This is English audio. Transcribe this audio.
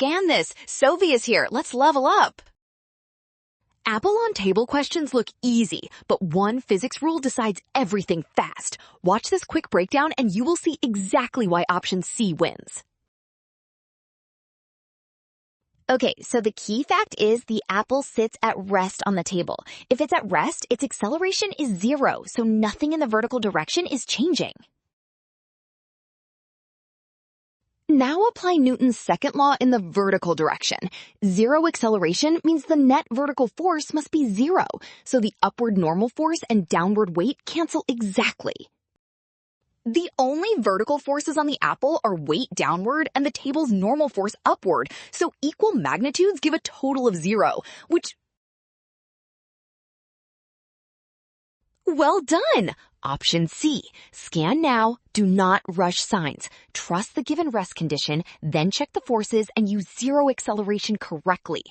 scan this. Sovi is here. Let's level up. Apple on table questions look easy, but one physics rule decides everything fast. Watch this quick breakdown and you will see exactly why option C wins. Okay, so the key fact is the apple sits at rest on the table. If it's at rest, its acceleration is 0, so nothing in the vertical direction is changing. Now apply Newton's second law in the vertical direction. 0 acceleration means the net vertical force must be 0, so the upward normal force and downward weight cancel exactly. The only vertical forces on the apple are weight downward and the table's normal force upward, so equal magnitudes give a total of 0, which... Well done! Option C. Scan now, do not rush signs. Trust the given rest condition, then check the forces and use 0 acceleration correctly.